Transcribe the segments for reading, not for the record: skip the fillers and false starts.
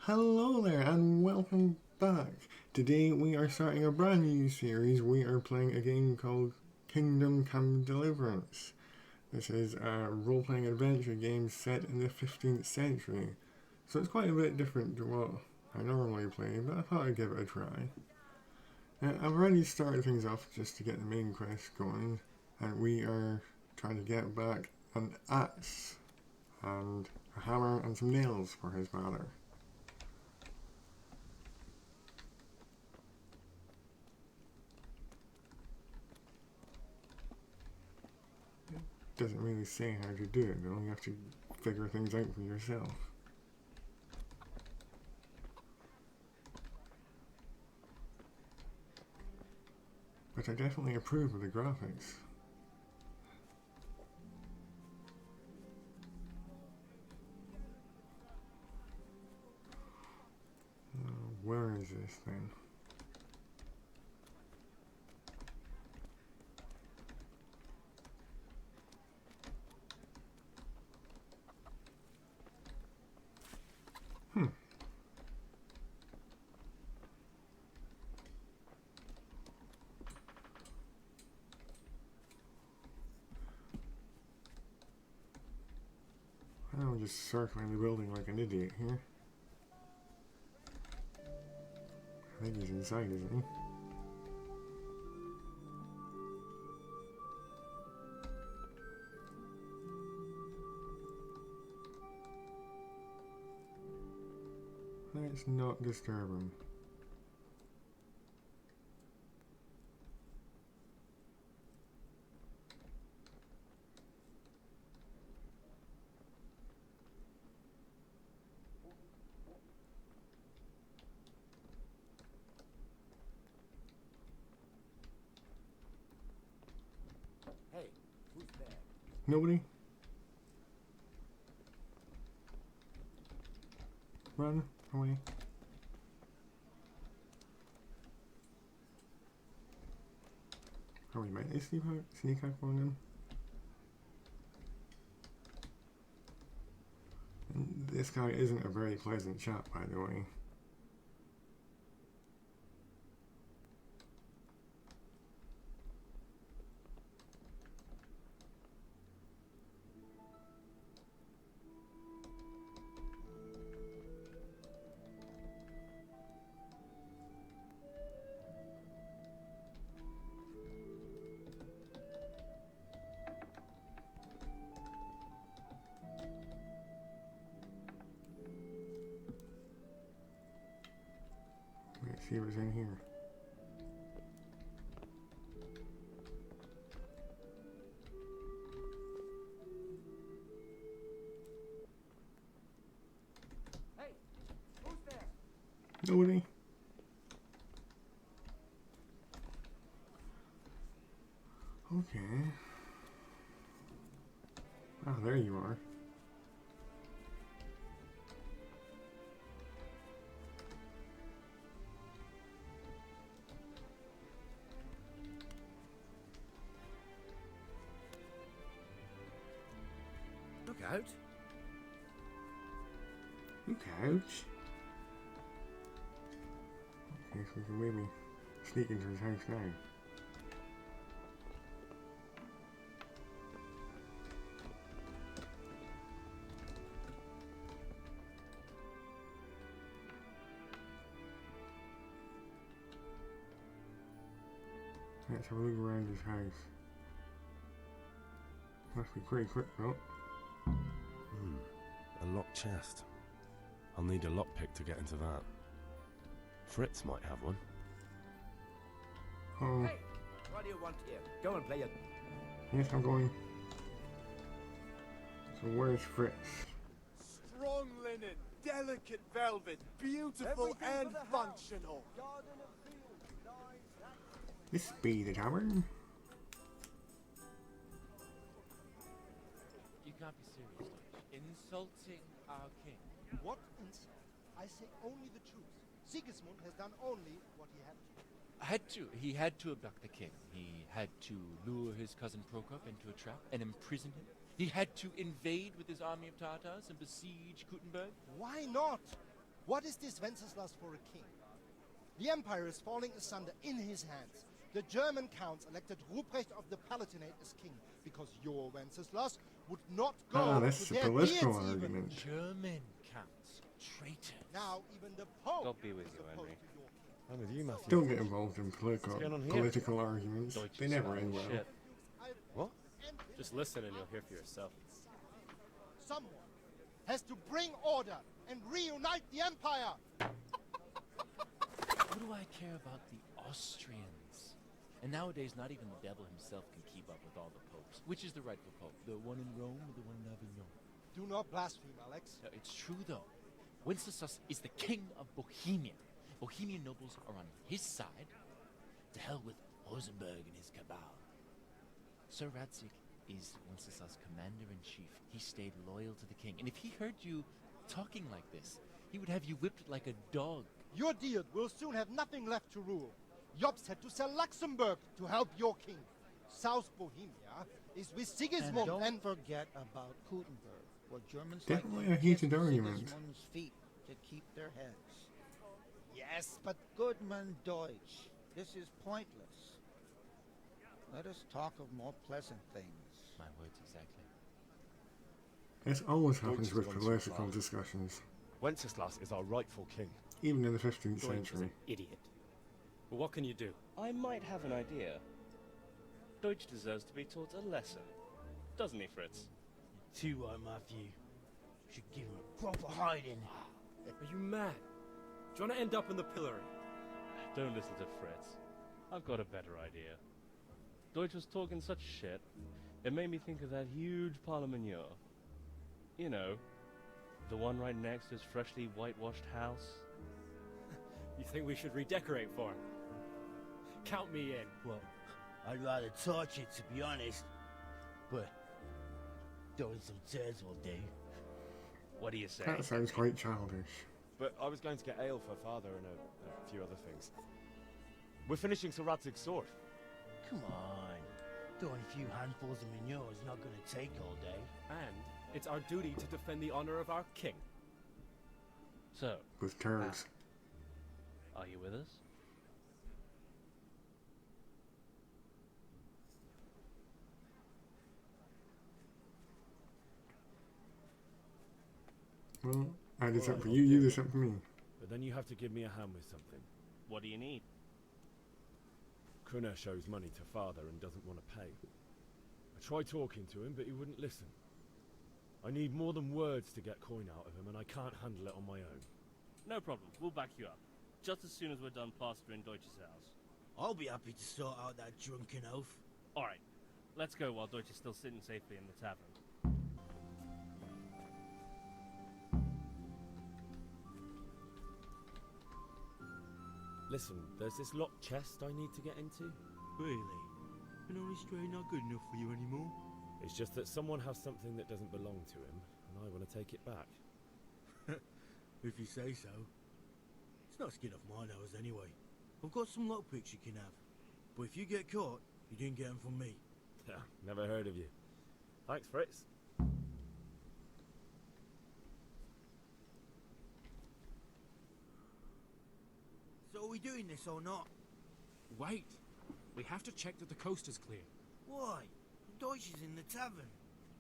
Hello there and welcome back. Today we are starting a brand new series. We are playing a game called Kingdom of Deliverance. This is a role-playing adventure game set in the 15th century. So it's quite a bit different to what I normally play, but I thought I'd give it a try. I've already started things off just to get the main quest going, and we are trying to get back an axe and a hammer and some nails for his father. Doesn't really say how to do it though, you have to figure things out for yourself. But I definitely approve of the graphics. Where is this thing? I'm just circling the building like an idiot here. I think he's inside, isn't he? Let's not disturb him. Hey, who's there? Nobody? Run away. Oh, we might sneak up on him. And this guy isn't a very pleasant chap, by the way. Let's see what's in here. Hey, who's there? Nobody? Okay. Ah, there you are. Look out. Look out. Okay, so we can maybe sneak into his house now. Let's have a look around his house. Must be pretty quick though. A locked chest. I'll need a lockpick to get into that. Fritz might have one. Oh, Hey, what do you want here? Go and play it. yes, I'm going. So where's Fritz? Strong linen, delicate velvet, beautiful and functional. This be the tavern? You can't be serious, Deutsch. Insulting our king. What insult? I say only the truth. Sigismund has done only what he had to. He had to abduct the king. He had to lure his cousin Prokop into a trap and imprison him. He had to invade with his army of Tartars and besiege Kuttenberg. Why not? What is this Wenceslas for a king? The empire is falling asunder in his hands. The German counts elected Ruprecht of the Palatinate as king because your Wenceslas would not go that's to a their political beards even. argument. German counts. Traitors. Now even the Pope God be with is you, opposed Henry. to your king. I'm with you, Matthew. Don't get involved in political What's going on here? political arguments. Deutsche They never style end well. shit. What? Just listen and you'll hear for yourself. Someone has to bring order and reunite the empire. What do I care about the Austrians? And nowadays, not even the devil himself can keep up with all the popes. Which is the rightful pope? The one in Rome or the one in Avignon? Do not blaspheme, Alex. No, it's true, though. Wenceslas is the king of Bohemia. Bohemian nobles are on his side. To hell with Rosenberg and his cabal. Sir Radzig is Wenceslas' commander-in-chief. He stayed loyal to the king. And if he heard you talking like this, he would have you whipped like a dog. Your Diet will soon have nothing left to rule. Jobst had to sell Luxembourg to help your king. South Bohemia is with Sigismund And don't forget about Gutenberg, where Germans Definitely like a to heated kiss argument. Sigismund's feet to keep their heads. Yes, but Goodman Deutsch, this is pointless. Let us talk of more pleasant things. My words exactly. This always happens Deutsch with is on political top. discussions, Wenceslas is our rightful king. even in the 15th Deutsch is century. an idiot. But what can you do? I might have an idea. Deutsch deserves to be taught a lesson. Doesn't he, Fritz? Too right, Matthew. Should give him a proper hiding. Are you mad? Do you want to end up in the pillory? Don't listen to Fritz. I've got a better idea. Deutsch was talking such shit, it made me think of that huge Parliament. You know, the one right next to his freshly whitewashed house. You think we should redecorate for him? Count me in. Well, I'd rather torch it, to be honest. But throwing some turds will do. What do you say? That sounds quite childish. But I was going to get ale for father and a few other things. We're finishing Sir Radzig's sword. Come on. Throwing a few handfuls of manure is not going to take all day. And it's our duty to defend the honor of our king. So, With turds. are you with us? Well, I did Alright, something for I'll you, you do did it. something for me. But then you have to give me a hand with something. What do you need? Kruna shows money to father and doesn't want to pay. I tried talking to him, but he wouldn't listen. I need more than words to get coin out of him, and I can't handle it on my own. No problem, we'll back you up. Just as soon as we're done plastering Deutsch's house. I'll be happy to sort out that drunken oaf. Alright, let's go while Deutsch is still sitting safely in the tavern. Listen, there's this locked chest I need to get into. Really? An honest trade not good enough for you anymore? It's just that someone has something that doesn't belong to him, and I want to take it back. If you say so. It's not skin off my nose anyway. I've got some lockpicks you can have. But if you get caught, you didn't get them from me. Yeah, never heard of you. Thanks, Fritz. So are we doing this or not? Wait. We have to check that the coast is clear. Why? Deutsch is in the tavern.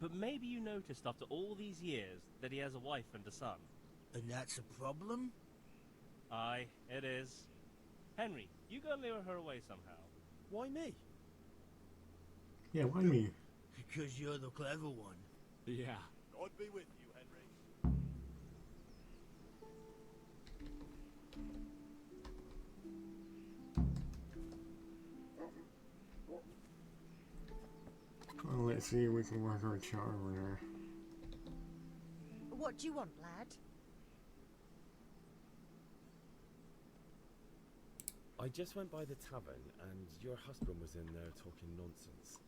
But maybe you noticed after all these years that he has a wife and a son. And that's a problem? Aye, it is. Henry, you go and lure her away somehow. Why me? Yeah, why me? Because you're the clever one. Yeah. God be with you, Henry. Well, let's see if we can work our charm on her. What do you want, lad? I just went by the tavern, and your husband was in there talking nonsense.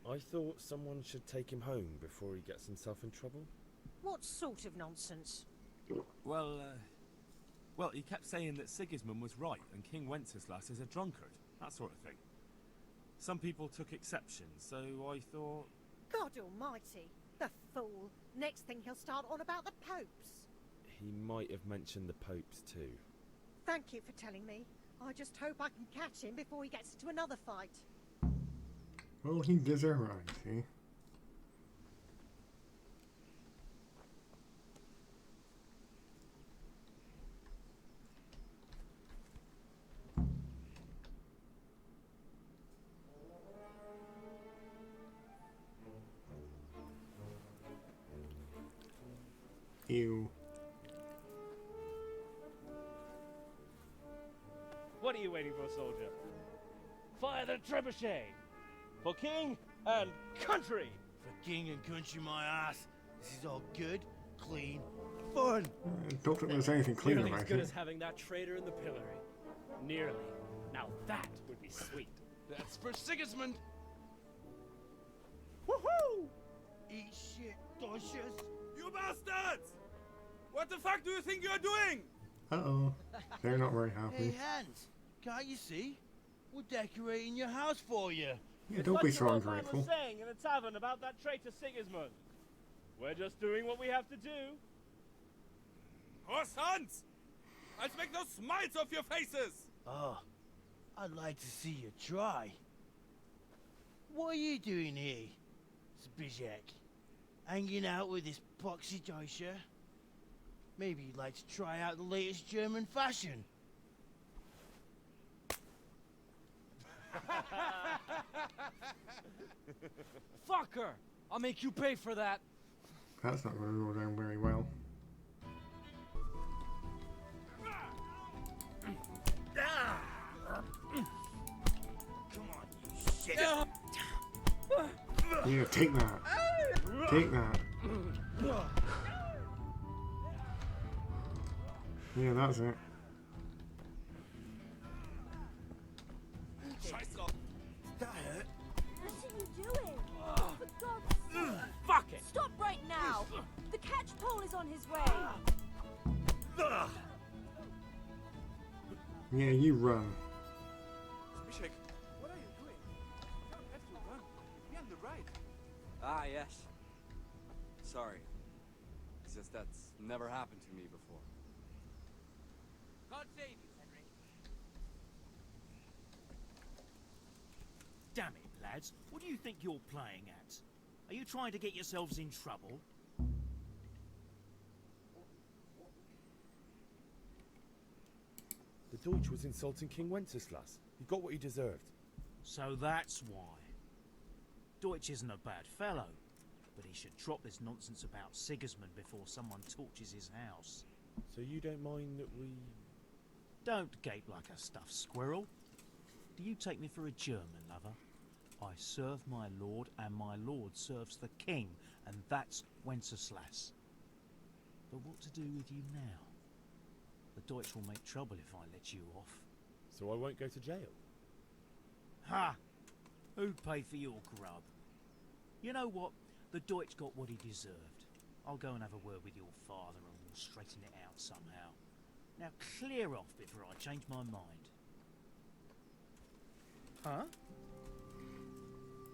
I thought someone should take him home before he gets himself in trouble. What sort of nonsense? Well, he kept saying that Sigismund was right and King Wenceslas is a drunkard. That sort of thing. Some people took exception, so I thought... God almighty, the fool. Next thing he'll start on about the popes. he might have mentioned the popes too. Thank you for telling me. I just hope I can catch him before he gets into another fight. Well, he deserves it, see? Ew. What are you waiting for, soldier? Fire the trebuchet! For king and country! For king and country, my ass. This is all good, clean, fun. I don't think there's anything clean Nearly about as good it. as having that traitor in the pillory. Nearly. Now that would be sweet. That's for Sigismund. Woohoo! Eat shit, Docious. You bastards! What the fuck do you think you're doing? Uh-oh. They're not very Hey, happy. Hans, can't you see? We're decorating your house for you. Yeah, don't be so Like the old man ungrateful. was saying in the tavern about that traitor Sigismund. We're just doing what we have to do. Horse Hans! I'll make those smiles off your faces! Oh, I'd like to see you try. What are you doing here, Zbigniew? Hanging out with this poxy Deutscher? Maybe you'd like to try out the latest German fashion. Fucker! I'll make you pay for that. That's not going to go down very well. Come on, you shit. Yeah, take that. Take that. Yeah, that's it. That hurt. What are you doing? For God's sake! Fuck it! Stop right now! The catch pole is on his way! Yeah, you run. Zbigniew, what are you doing? You don't have to run. Be on the right. Ah, yes. Sorry. It's just that's never happened to me before. God save you, Henry. Damn it, lads. What do you think you're playing at? Are you trying to get yourselves in trouble? The Deutsch was insulting King Wenceslas. He got what he deserved. So that's why. Deutsch isn't a bad fellow, but he should drop this nonsense about Sigismund before someone torches his house. So you don't mind that we... Don't gape like a stuffed squirrel. Do you take me for a German, lover? I serve my lord, and my lord serves the king, and that's Wenceslas. But what to do with you now? The Deutsch will make trouble if I let you off. So I won't go to jail? Ha! Who'd pay for your grub? You know what? The Deutsch got what he deserved. I'll go and have a word with your father and we'll straighten it out somehow. Now clear off before I change my mind. Huh?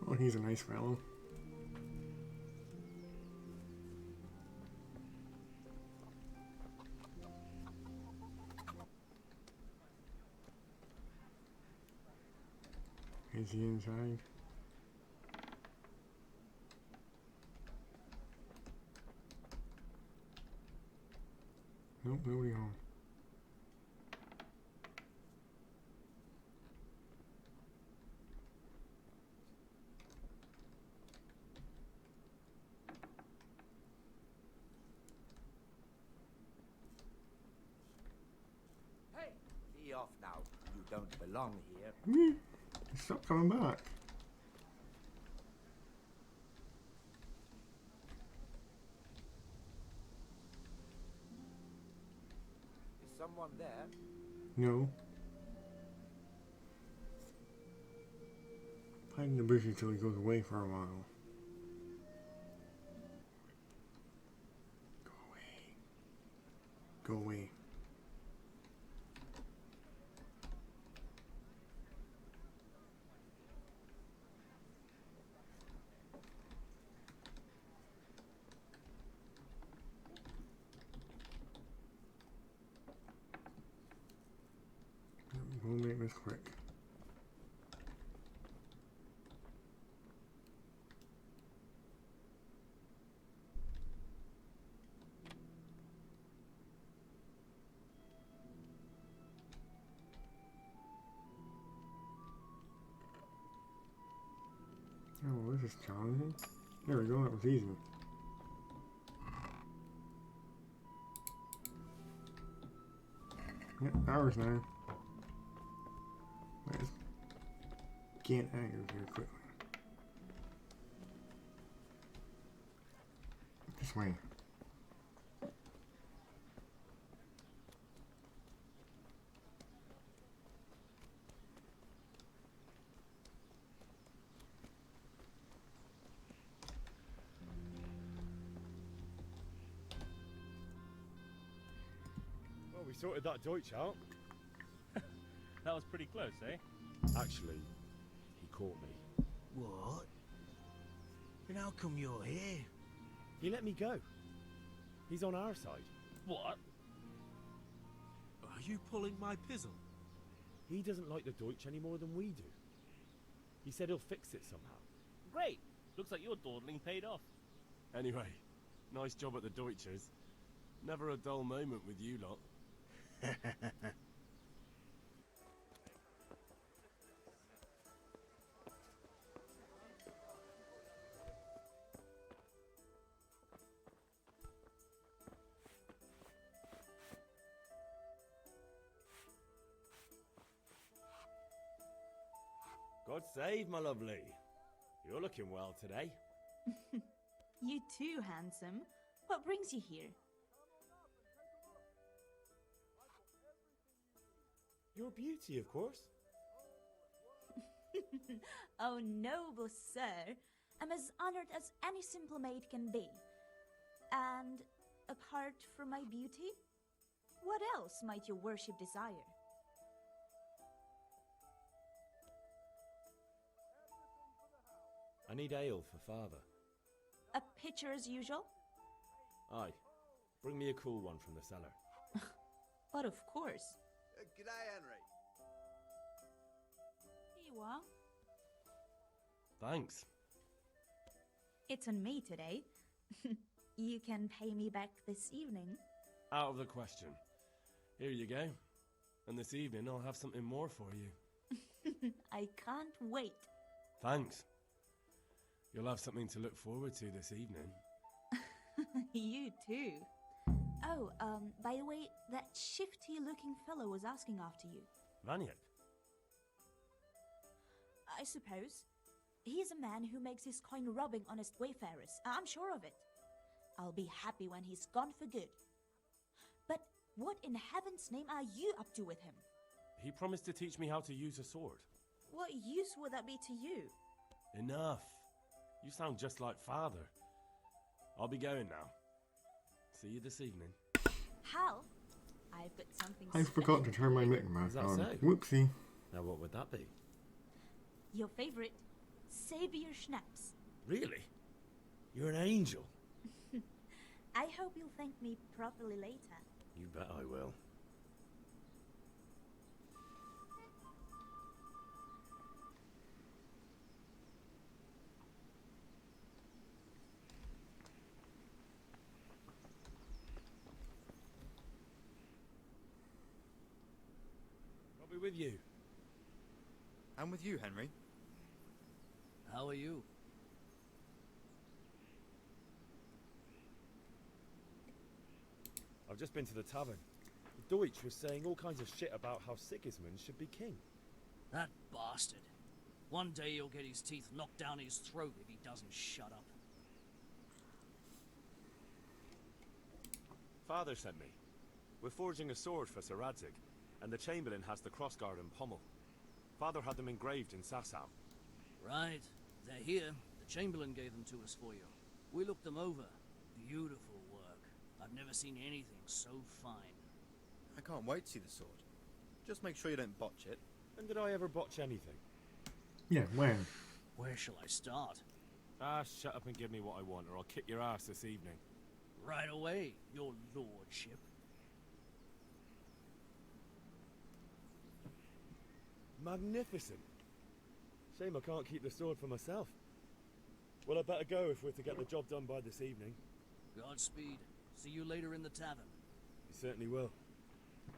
Oh, he's a nice fellow. Is he inside? Nope, nobody home. Hey, be off now. You don't belong here. Stop coming back. Is someone there? No. Hide in the bushes until he goes away for a while. Go away. Go away. this quick. Oh, this is challenging. There we go, that was easy. Yeah, hours now. Let's get out of here quickly. This way. Well, we sorted that Deutsch out. That was pretty close, eh? Actually, he caught me. What? And how come you're here? He let me go. He's on our side. What? Are you pulling my pizzle? He doesn't like the Deutsch any more than we do. He said he'll fix it somehow. Great! Looks like your dawdling paid off. Anyway, nice job at the Deutschers. Never a dull moment with you lot. God save, my lovely. You're looking well today. You too, handsome. What brings you here? Your beauty, of course. Oh, noble sir. I'm as honored as any simple maid can be. And apart from my beauty, what else might your worship desire? I need ale for father. A pitcher as usual? Aye. Bring me a cool one from the cellar. But of course. G'day, Henry. Here you are. Thanks. It's on me today. You can pay me back this evening. Out of the question. Here you go. And this evening I'll have something more for you. I can't wait. Thanks. You'll have something to look forward to this evening. You too. Oh, by the way, that shifty-looking fellow was asking after you. Vaniak? I suppose. He's a man who makes his coin robbing honest wayfarers. I'm sure of it. I'll be happy when he's gone for good. But what in heaven's name are you up to with him? He promised to teach me how to use a sword. What use would that be to you? Enough. You sound just like father. I'll be going now. See you this evening. Hal, I've got something I forgot to turn my mic Is back that on. so? Whoopsie. Now what would that be? Your favorite, Sabier Schnapps. Really? You're an angel. I hope you'll thank me properly later. You bet I will. I'll be with you. I'm with you, Henry. How are you? I've just been to the tavern. The Deutsch was saying all kinds of shit about how Sigismund should be king. That bastard. One day he'll get his teeth knocked down his throat if he doesn't shut up. Father sent me. We're forging a sword for Sir Radzig, and the Chamberlain has the crossguard and pommel. Father had them engraved in Sasau. Right. They're here. The Chamberlain gave them to us for you. We looked them over. Beautiful work. I've never seen anything so fine. I can't wait to see the sword. Just make sure you don't botch it. When did I ever botch anything? Yeah, when? Where shall I start? Ah, shut up and give me what I want, or I'll kick your ass this evening. Right away, your lordship. Magnificent. Shame I can't keep the sword for myself. Well, I'd better go if we're to get the job done by this evening. Godspeed. See you later in the tavern. You certainly will.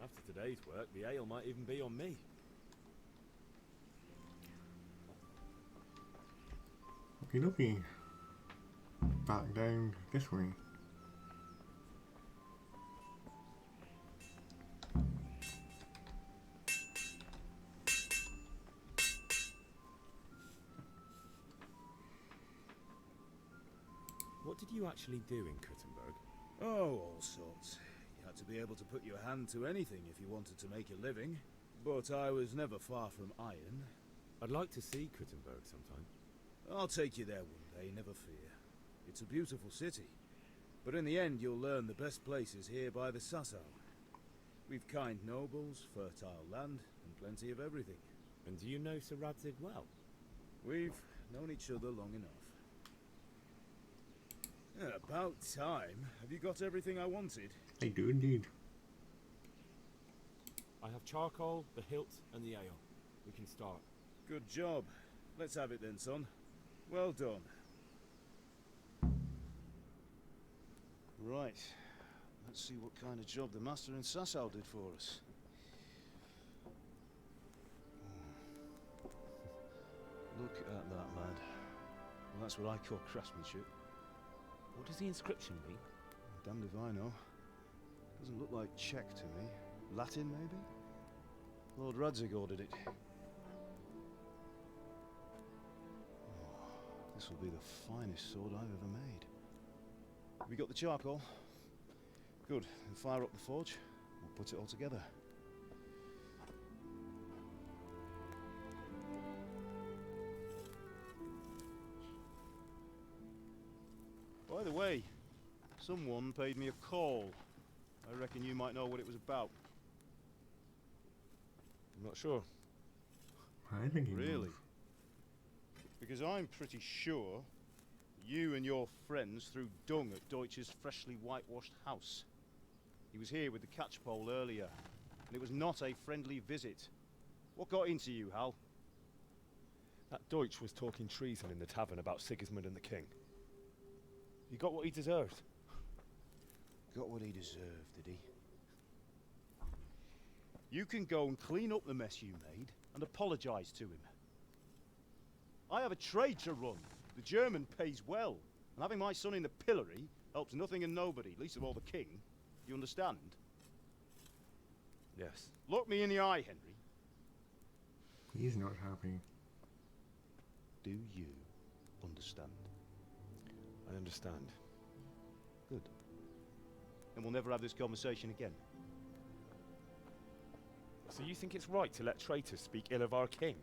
After today's work, the ale might even be on me. Okie dokie. Back down this way. What did you actually do in Kuttenberg? Oh, all sorts. You had to be able to put your hand to anything if you wanted to make a living. But I was never far from iron. I'd like to see Kuttenberg sometime. I'll take you there one day, never fear. It's a beautiful city. But in the end, you'll learn the best places here by the Sassau. We've kind nobles, fertile land, and plenty of everything. And do you know Sir Radzig well? We've known each other long enough. About time. Have you got everything I wanted? I do indeed. I have charcoal, the hilt, and the ale. We can start. Good job. Let's have it then, son. Well done. Right. Let's see what kind of job the master in Sassau did for us. Look at that, lad. Well, that's what I call craftsmanship. What does the inscription mean? Damned if I know. Doesn't look like Czech to me. Latin, maybe? Lord Radzig ordered it. Oh, this will be the finest sword I've ever made. Have we got the charcoal? Good. Then fire up the forge. We'll put it all together. By the way, someone paid me a call. I reckon you might know what it was about. I'm not sure. I think he Really? knows. Because I'm pretty sure you and your friends threw dung at Deutsch's freshly whitewashed house. He was here with the catchpole earlier, and it was not a friendly visit. What got into you, Hal? That Deutsch was talking treason in the tavern about Sigismund and the king. He got what he deserved. Got what he deserved, did he? You can go and clean up the mess you made and apologise to him. I have a trade to run. The German pays well, and having my son in the pillory helps nothing and nobody, least of all the king. You understand? Yes. Look me in the eye, Henry. He's not happy. Do you understand? I understand. Good. Then we'll never have this conversation again. So you think it's right to let traitors speak ill of our king?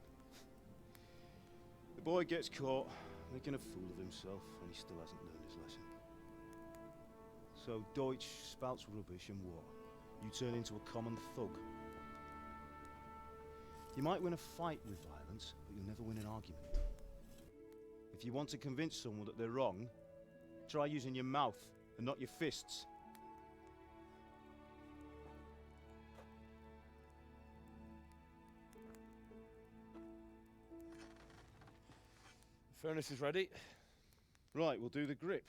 The boy gets caught, making a fool of himself, and he still hasn't learned his lesson. So Deutsch spouts rubbish, and what? You turn into a common thug. You might win a fight with violence, but you'll never win an argument. If you want to convince someone that they're wrong, try using your mouth and not your fists. The furnace is ready. Right, we'll do the grip.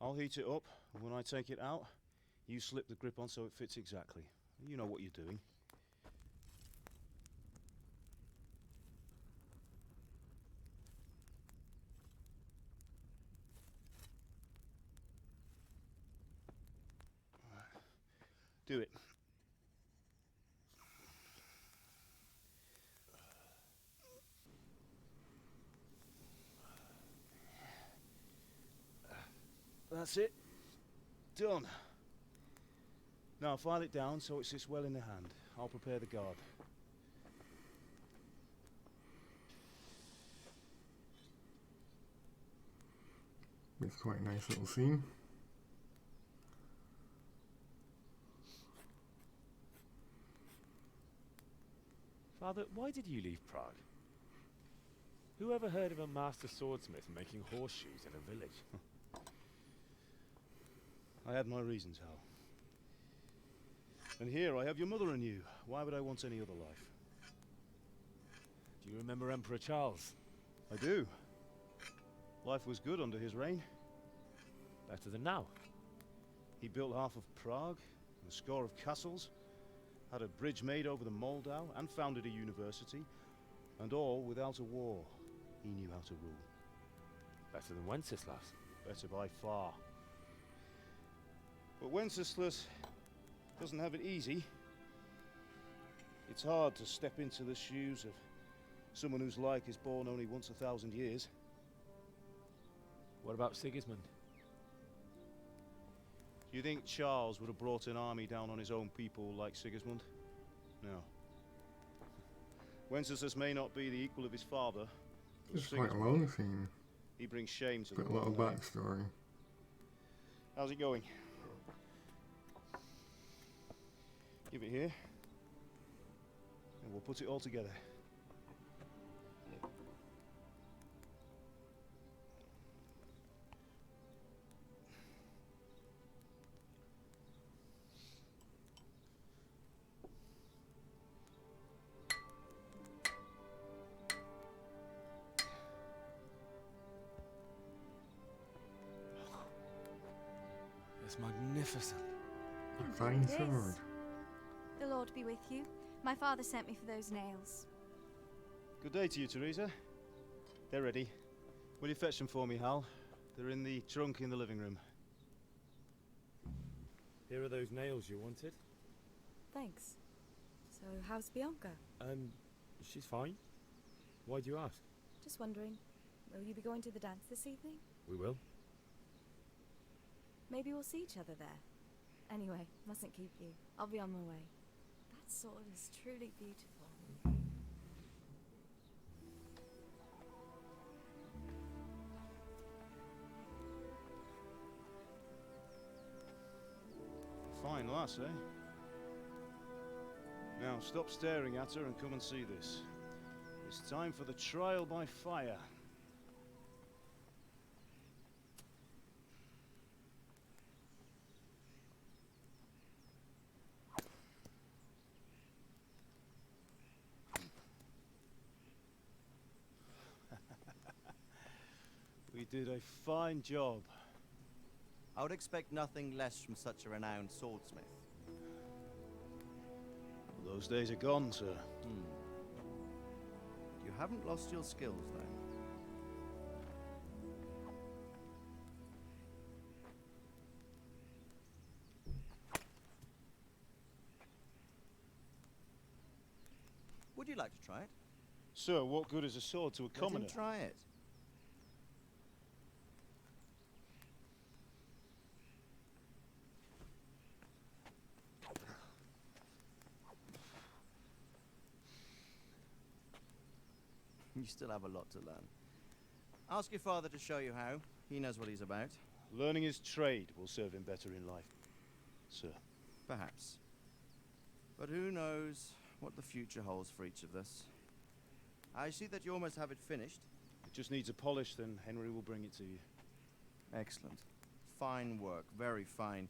I'll heat it up, and when I take it out, you slip the grip on so it fits exactly. You know what you're doing. Do it. That's it. Done. Now file it down so it sits well in the hand. I'll prepare the guard. It's quite a nice little scene. Father, why did you leave Prague? Who ever heard of a master swordsmith making horseshoes in a village? I had my reasons, Hal. And here I have your mother and you. Why would I want any other life? Do you remember Emperor Charles? I do. Life was good under his reign. Better than now. He built half of Prague, and a score of castles, had a bridge made over the Moldau, and founded a university, and all without a war. He knew how to rule. Better than Wenceslas. Better by far. But Wenceslas doesn't have it easy. It's hard to step into the shoes of someone whose like is born only once 1,000 years. What about Sigismund? Do you think Charles would have brought an army down on his own people like Sigismund? No. Wenceslas may not be the equal of his father. It's quite a long scene. He brings shame to the Got a lot of backstory. How's it going? Give it here, and we'll put it all together. It's magnificent. A fine It is. sword. The Lord be with you. My father sent me for those nails. Good day to you, Teresa. They're ready. Will you fetch them for me, Hal? They're in the trunk in the living room. Here are those nails you wanted. Thanks. So, how's Bianca? She's fine. Why do you ask? Just wondering, will you be going to the dance this evening? We will. Maybe we'll see each other there. Anyway, mustn't keep you. I'll be on my way. That sword is truly beautiful. Fine lass, eh? Now stop staring at her and come and see this. It's time for the trial by fire. We did a fine job. I would expect nothing less from such a renowned swordsmith. Those days are gone, sir. You haven't lost your skills, then? Would you like to try it? Sir, what good is a sword to a commoner? Let him try it. You still have a lot to learn. Ask your father to show you how. He knows what he's about. Learning his trade will serve him better in life, sir. Perhaps. But who knows what the future holds for each of us. I see that you almost have it finished. It just needs a polish, then Henry will bring it to you. Excellent. Fine work, very fine.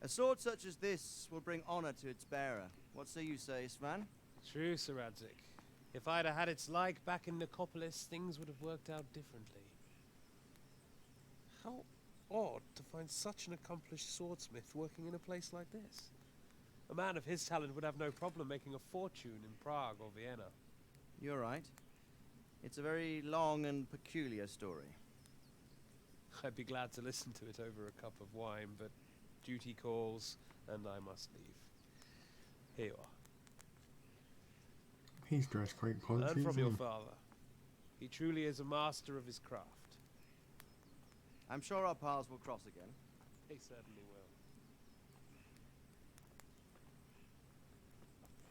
A sword such as this will bring honor to its bearer. What say you, Svan? True, Sir Radzik. If I'd have had its like back in Nicopolis, things would have worked out differently. How odd to find such an accomplished swordsmith working in a place like this. A man of his talent would have no problem making a fortune in Prague or Vienna. You're right. It's a very long and peculiar story. I'd be glad to listen to it over a cup of wine, but duty calls, and I must leave. Here you are. He's dressed quite pompous. Learn from your father. He truly is a master of his craft. I'm sure our paths will cross again. He certainly will.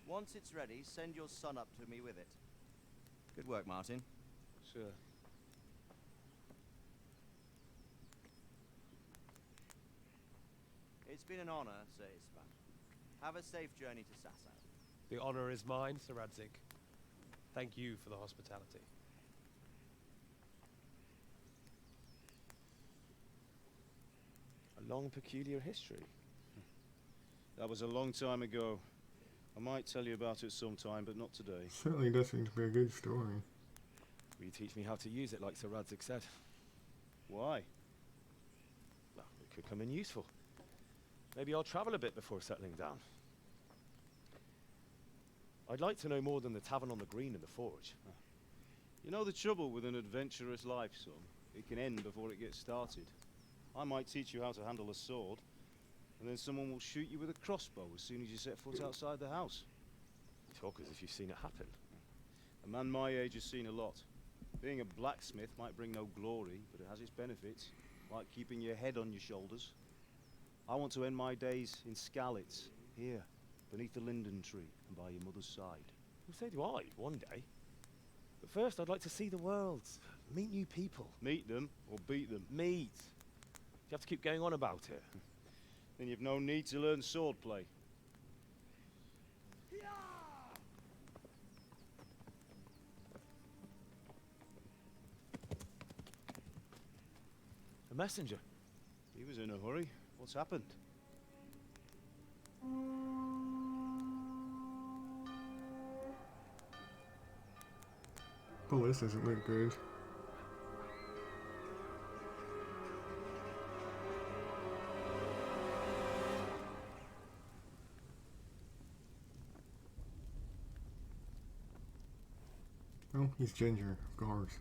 Once it's ready, send your son up to me with it. Good work, Martin. Sure. It's been an honor, Sir Isvan. Have a safe journey to Sasau. The honor is mine, Sir Radzik. Thank you for the hospitality. A long, peculiar history. That was a long time ago. I might tell you about it sometime, but not today. Certainly does seem to be a good story. Will you teach me how to use it like Sir Radzig said? Why? Well, it could come in useful. Maybe I'll travel a bit before settling down. I'd like to know more than the tavern on the green and the forge. You know the trouble with an adventurous life, son? It can end before it gets started. I might teach you how to handle a sword, and then someone will shoot you with a crossbow as soon as you set foot outside the house. You talk as if you've seen it happen. A man my age has seen a lot. Being a blacksmith might bring no glory, but it has its benefits, like keeping your head on your shoulders. I want to end my days in Skalitz, here, beneath the linden tree and by your mother's side. Well, so do I, one day. But first I'd like to see the world, meet new people. Meet them, or beat them? Meet. You have to keep going on about it. Then you've no need to learn swordplay. A messenger. He was in a hurry. What's happened? Well, this doesn't look good. Oh, he's ginger, of course.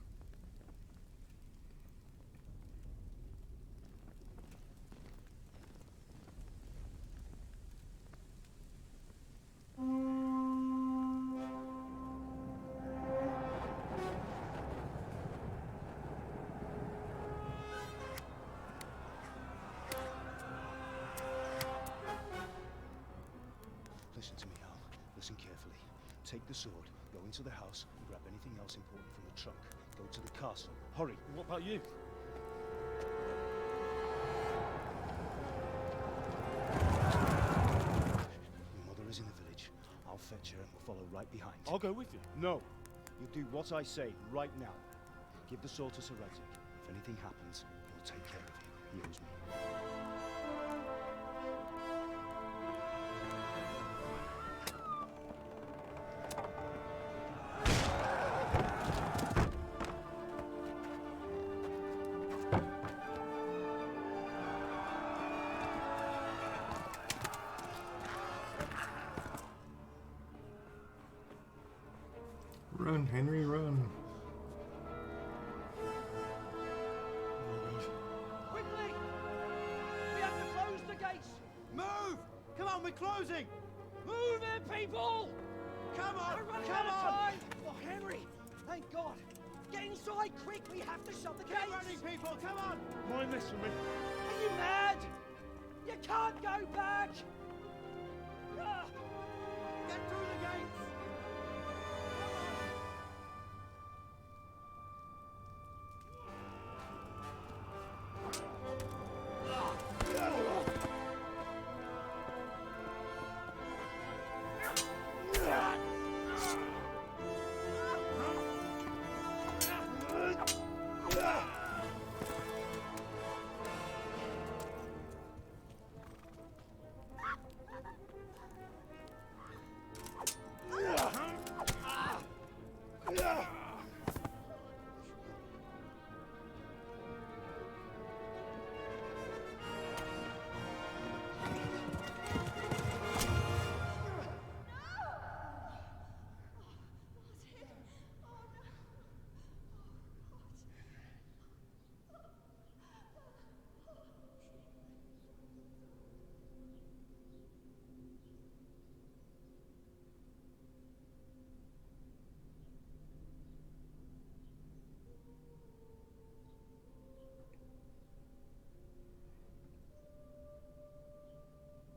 Listen to me, Hal. Listen carefully. Take the sword, go into the house, and grab anything else important from the trunk. Go to the castle. Hurry! What about you? Your mother is in the village. I'll fetch her and we'll follow right behind. I'll go with you. No. You do what I say right now. Give the sword to Sir Radzig. If anything happens, he'll take care of you. He owes me. Run, Henry, run. Quickly! We have to close the gates! Move! Come on, we're closing! Move it, people! Come on! We're running Come out of on! time! Oh, Henry! Thank God! Get inside, quick! We have to shut the Keep gates! running, people! Come on! Mind this for me. Are you mad? You can't go back! Ah. Get through the gates!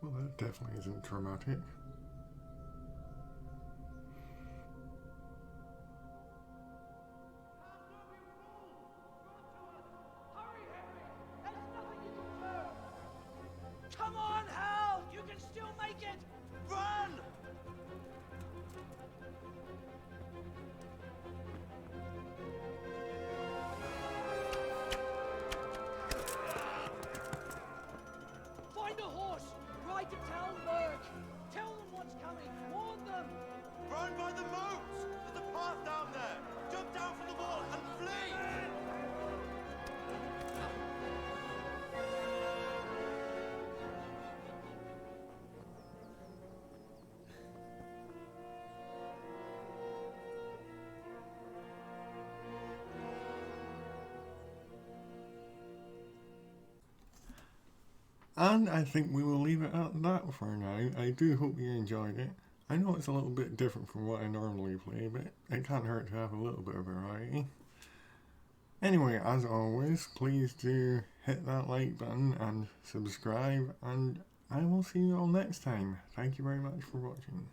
Well, that definitely isn't traumatic. Come on, Hal! You can still make it! Run! Find a horse! Ride to town, Merv! And I think we will leave it at that for now. I do hope you enjoyed it. I know it's a little bit different from what I normally play, but it can't hurt to have a little bit of variety. Anyway, as always, please do hit that like button and subscribe, and I will see you all next time. Thank you very much for watching.